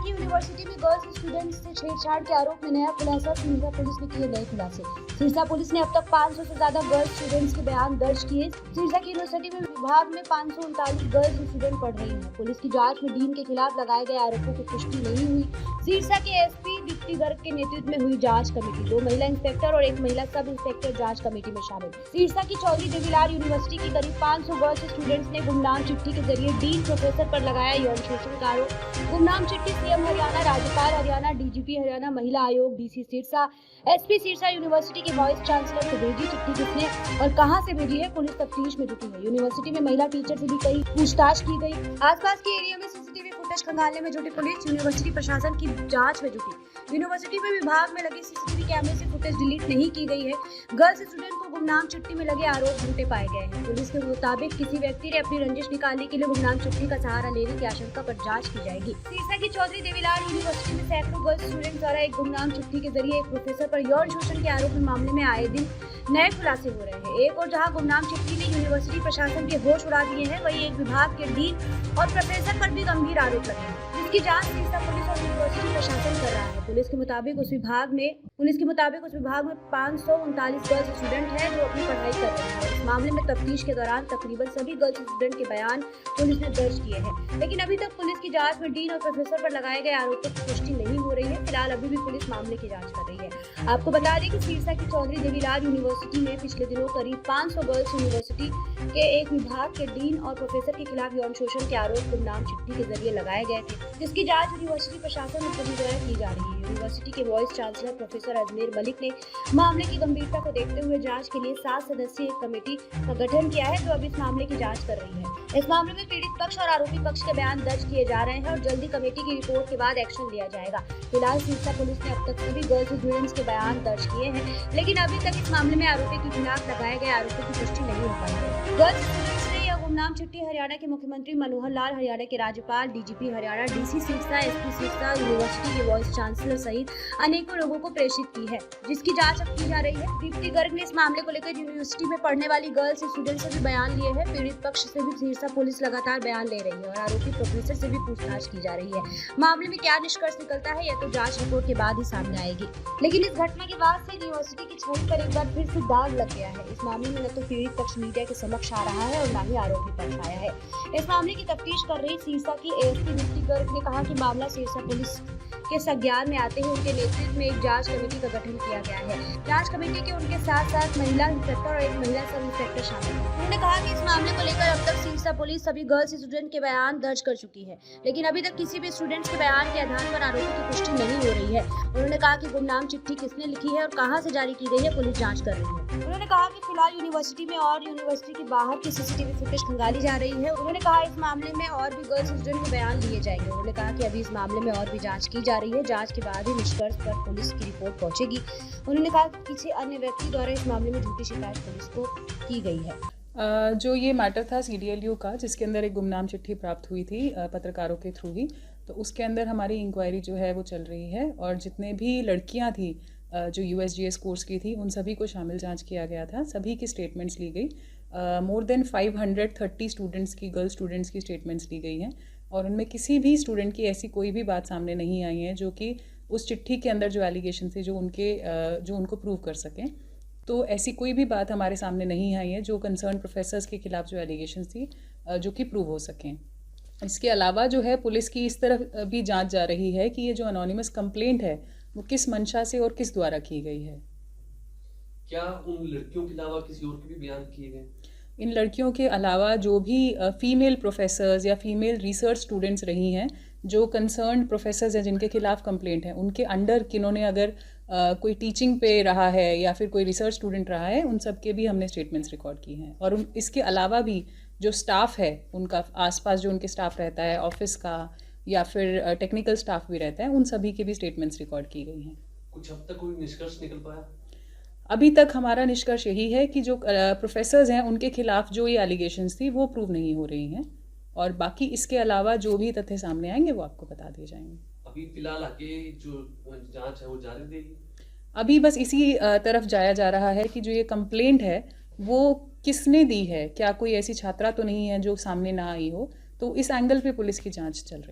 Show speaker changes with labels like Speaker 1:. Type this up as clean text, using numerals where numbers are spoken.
Speaker 1: की यूनिवर्सिटी में girls students से छेड़छाड़ के आरोप में नया खुलासा। सिरसा पुलिस ने किए नए खुलासे। सिरसा पुलिस ने अब तक 500 से ज्यादा गर्ल्स स्टूडेंट्स के बयान दर्ज किए। सिरसा की यूनिवर्सिटी में विभाग में 539 गर्ल्स स्टूडेंट पढ़ रही हैं। पुलिस की जांच में डीन के खिलाफ लगाए गए आरोपों की पुष्टि नहीं हुई। सिरसा के एसपी दीप्ति गर्ग के नेतृत्व में हुई जांच कमेटी, 2 महिला इंस्पेक्टर और 1 महिला सब इंस्पेक्टर जांच कमेटी में शामिल। सिरसा की चौधरी देवीलाल यूनिवर्सिटी की करीब 500 गर्ल्स स्टूडेंट्स ने गुमनाम चिट्ठी के जरिए डीन प्रोफेसर पर लगाया यौन शोषण का आरोप। गुमनाम चिट्ठी सीएम हरियाणा, राज्यपाल हरियाणा, डीजीपी हरियाणा, महिला आयोग, DC Sirsa, SP Sirsa university के वाइस चांसलर को भेजी। चिट्ठी किसने और कहां से भेजी है, पुलिस तफ्तीश में जुटी है। यूनिवर्सिटी में महिला टीचर से भी कई पूछताछ की गई। आसपास के एरिया में सीसीटीवी फुटेज खंगालने में जुटी पुलिस। यूनिवर्सिटी प्रशासन की जांच में जुटी। यूनिवर्सिटी में विभाग में लगे सीसीटीवी कैमरे से फुटेज डिलीट नहीं की गई है। गर्ल्स स्टूडेंट को गुमनाम चिट्ठी में लगे आरोप झूठे पाए गए हैं। पुलिस के मुताबिक किसी व्यक्ति ने अपनी रंजिश निकालने के लिए गुमनाम चिट्ठी का सहारा लेने की आशंका पर जांच की जाएगी। सिरसा की चौधरी देवीलाल यूनिवर्सिटी में सैकड़ों गर्ल्स स्टूडेंट द्वारा एक गुमनाम चिट्ठी के जरिए एक प्रोफेसर पर यौन शोषण के आरोप में मामले में आए दिन नए खुलासे हो रहे हैं। एक और जहां गुमनाम चिट्ठी ने यूनिवर्सिटी प्रशासन के होश उड़ा दिए हैं, वहीं एक विभाग के डीन और प्रोफेसर पर भी गंभीर आरोप लगे हैं, जिसकी जांच सिरसा पुलिस और यूनिवर्सिटी प्रशासन कर रहा है। पुलिस के मुताबिक उस विभाग में 539 गर्ल्स स्टूडेंट हैं जो अपनी पढ़ाई कर रहे हैं। इस मामले में तफ्तीश के दौरान तकरीबन सभी गर्ल्स स्टूडेंट के बयान पुलिस ने दर्ज किए हैं, लेकिन अभी तक पुलिस की जांच में डीन और प्रोफेसर पर लगाए गए आरोपों की पुष्टि नहीं हो रही है। फिलहाल अभी भी पुलिस मामले की जांच कर रही है। आपको बता दें कि सिरसा की चौधरी देवीलाल यूनिवर्सिटी में पिछले दिनों करीब 500 गर्ल्स यूनिवर्सिटी के एक विभाग के डीन और प्रोफेसर के खिलाफ यौन शोषण के आरोप गुमनाम चिट्ठी के जरिए लगाए गए थे, जिसकी जांच यूनिवर्सिटी प्रशासन और पुलिस द्वारा की जा रही है। यूनिवर्सिटी के vice chancellor professor Ajmer Malik ने मामले की गंभीरता को देखते हुए जांच के लिए 7 सदस्यीय कमेटी का गठन किया है, जो अब इस मामले की जांच कर रही है। इस मामले में पीड़ित पक्ष और आरोपी पक्ष के बयान दर्ज किए जा रहे हैं और जल्दी कमेटी की रिपोर्ट के बाद एक्शन लिया जाएगा। फिलहाल सिरसा पुलिस ने अब तक सभी गर्ल्स स्टूडेंट्स के बयान दर्ज किए हैं, लेकिन अभी तक इस मामले में आरोपी के खिलाफ लगाए गए आरोपों की पुष्टि नहीं हो पाई है। गर्ल्स स्टूडेंट्स ने यह गुमनाम चिट्ठी हरियाणा के मुख्यमंत्री मनोहर लाल, हरियाणा के राज्यपाल, DGP Haryana, DC Sirsa, SP Sirsa, university के वाइस चांसलर सहित अनेकों लोगों को प्रेषित की है, जिसकी जांच अब की जा रही है। दीप्ति गर्ग ने इस मामले को लेकर यूनिवर्सिटी में पढ़ने वाली गर्ल्स स्टूडेंट से भी बयान लिए हैं। पीड़ित पक्ष से भी सिरसा पुलिस लगातार बयान ले रही है और आरोपी प्रोफेसर से भी पूछताछ की जा रही है। मामले में क्या निष्कर्ष निकलता है, यह तो जांच रिपोर्ट के बाद ही सामने आएगी, लेकिन इस घटना के बाद से यूनिवर्सिटी की छवि पर एक बार फिर से दाग लग गया है। इस मामले में न तो पीड़ित पक्ष मीडिया के समक्ष आ रहा है और न ही आरोपी पक्ष आया है। इस मामले की तफ्तीश कर रही सिरसा की एएसपी दीप्ति गर्ग ने कहा कि मामला सिरसा पुलिस के संज्ञान में आते ही उनके नेतृत्व में एक जांच कमेटी का गठन किया गया है। जांच कमेटी के उनके साथ महिला इंस्पेक्टर और 1 महिला सब इंस्पेक्टर शामिल हैं। उन्होंने कहा कि इस मामले को लेकर अब तक सिरसा पुलिस सभी गर्ल्स स्टूडेंट के बयान दर्ज कर चुकी है, लेकिन अभी तक किसी भी स्टूडेंट्स के बयान के आधार पर आरोपी की पुष्टि नहीं हो रही है। उन्होंने कहा कि गुमनाम चिट्ठी किसने लिखी है और कहां से जारी की गई है, पुलिस जांच कर रही है। उन्होंने कहा कि फिलहाल यूनिवर्सिटी में और यूनिवर्सिटी के बाहर की सीसीटीवी फुटेज खंगाली जा रही है। उन्होंने कहा इस मामले में और भी गर्ल्स स्टूडेंट के बयान लिए जाएंगे। उन्होंने कहा कि अभी इस मामले में और भी जांच की जा रही है, जांच के बाद ही निष्कर्ष पर पुलिस की रिपोर्ट पहुंचेगी। उन्होंने कहा कि किसी अन्य व्यक्ति द्वारा इस मामले में झूठी शिकायत पुलिस को की गई है।
Speaker 2: जो ये मैटर था CDLU का, जिसके अंदर एक गुमनाम चिट्ठी प्राप्त हुई थी पत्रकारों के थ्रू ही, तो उसके अंदर हमारी इंक्वायरी जो है वो चल रही है और जितने भी लड़कियां थी जो USGS कोर्स की थी, उन सभी को शामिल जांच किया गया था। सभी की स्टेटमेंट्स ली गई। मोर देन 530 स्टूडेंट्स की, गर्ल स्टूडेंट्स की स्टेटमेंट्स ली गई हैं और उनमें किसी भी स्टूडेंट की ऐसी कोई भी बात सामने नहीं आई है जो कि उस चिट्ठी के अंदर जो एलिगेशन थे जो उनको प्रूव कर सकें। तो ऐसी कोई भी बात हमारे सामने नहीं आई है जो कंसर्न प्रोफेसर्स के खिलाफ जो एलिगेशन थी जो कि प्रूव हो सकें। इसके अलावा जो है पुलिस की इस तरफ भी जांच जा रही है कि ये जो अनोनिमस कंप्लेंट है वो किस मंशा से और किस द्वारा की गई है।
Speaker 3: क्या उन लड़कियों के अलावा किसी और के भी बयान किए गए?
Speaker 2: इन लड़कियों के अलावा जो भी फीमेल प्रोफेसर्स या फीमेल रिसर्च स्टूडेंट्स रही हैं, जो कंसर्न प्रोफेसर्स हैं जिनके खिलाफ कंप्लेंट है, उनके अंडर किन्होंने अगर कोई टीचिंग पे रहा है या फिर कोई रिसर्च स्टूडेंट रहा है, उन सब के भी हमने स्टेटमेंट्स रिकॉर्ड की हैं। और इसके अलावा भी जो स्टाफ है उनका, आसपास जो उनके स्टाफ रहता है ऑफिस का या फिर टेक्निकल स्टाफ भी रहता है, उन सभी के भी स्टेटमेंट्स रिकॉर्ड की गई हैं।
Speaker 3: कुछ अब तक कोई निष्कर्ष निकल पाया?
Speaker 2: अभी तक हमारा निष्कर्ष यही है कि जो प्रोफेसर्स हैं उनके खिलाफ जो ये एलिगेशंस थी वो प्रूव नहीं हो रही हैं और बाकी इसके अलावा जो भी तथ्य सामने आएंगे वो आपको बता दिए जाएंगे।
Speaker 3: अभी फिलहाल आगे जो जांच है वो जारी रहेगी?
Speaker 2: अभी बस इसी तरफ जाया जा रहा है कि जो ये कंप्लेंट है वो किसने दी है, क्या कोई ऐसी छात्रा तो नहीं है जो सामने ना आई हो, तो इस एंगल पे पुलिस की जांच चल रही है।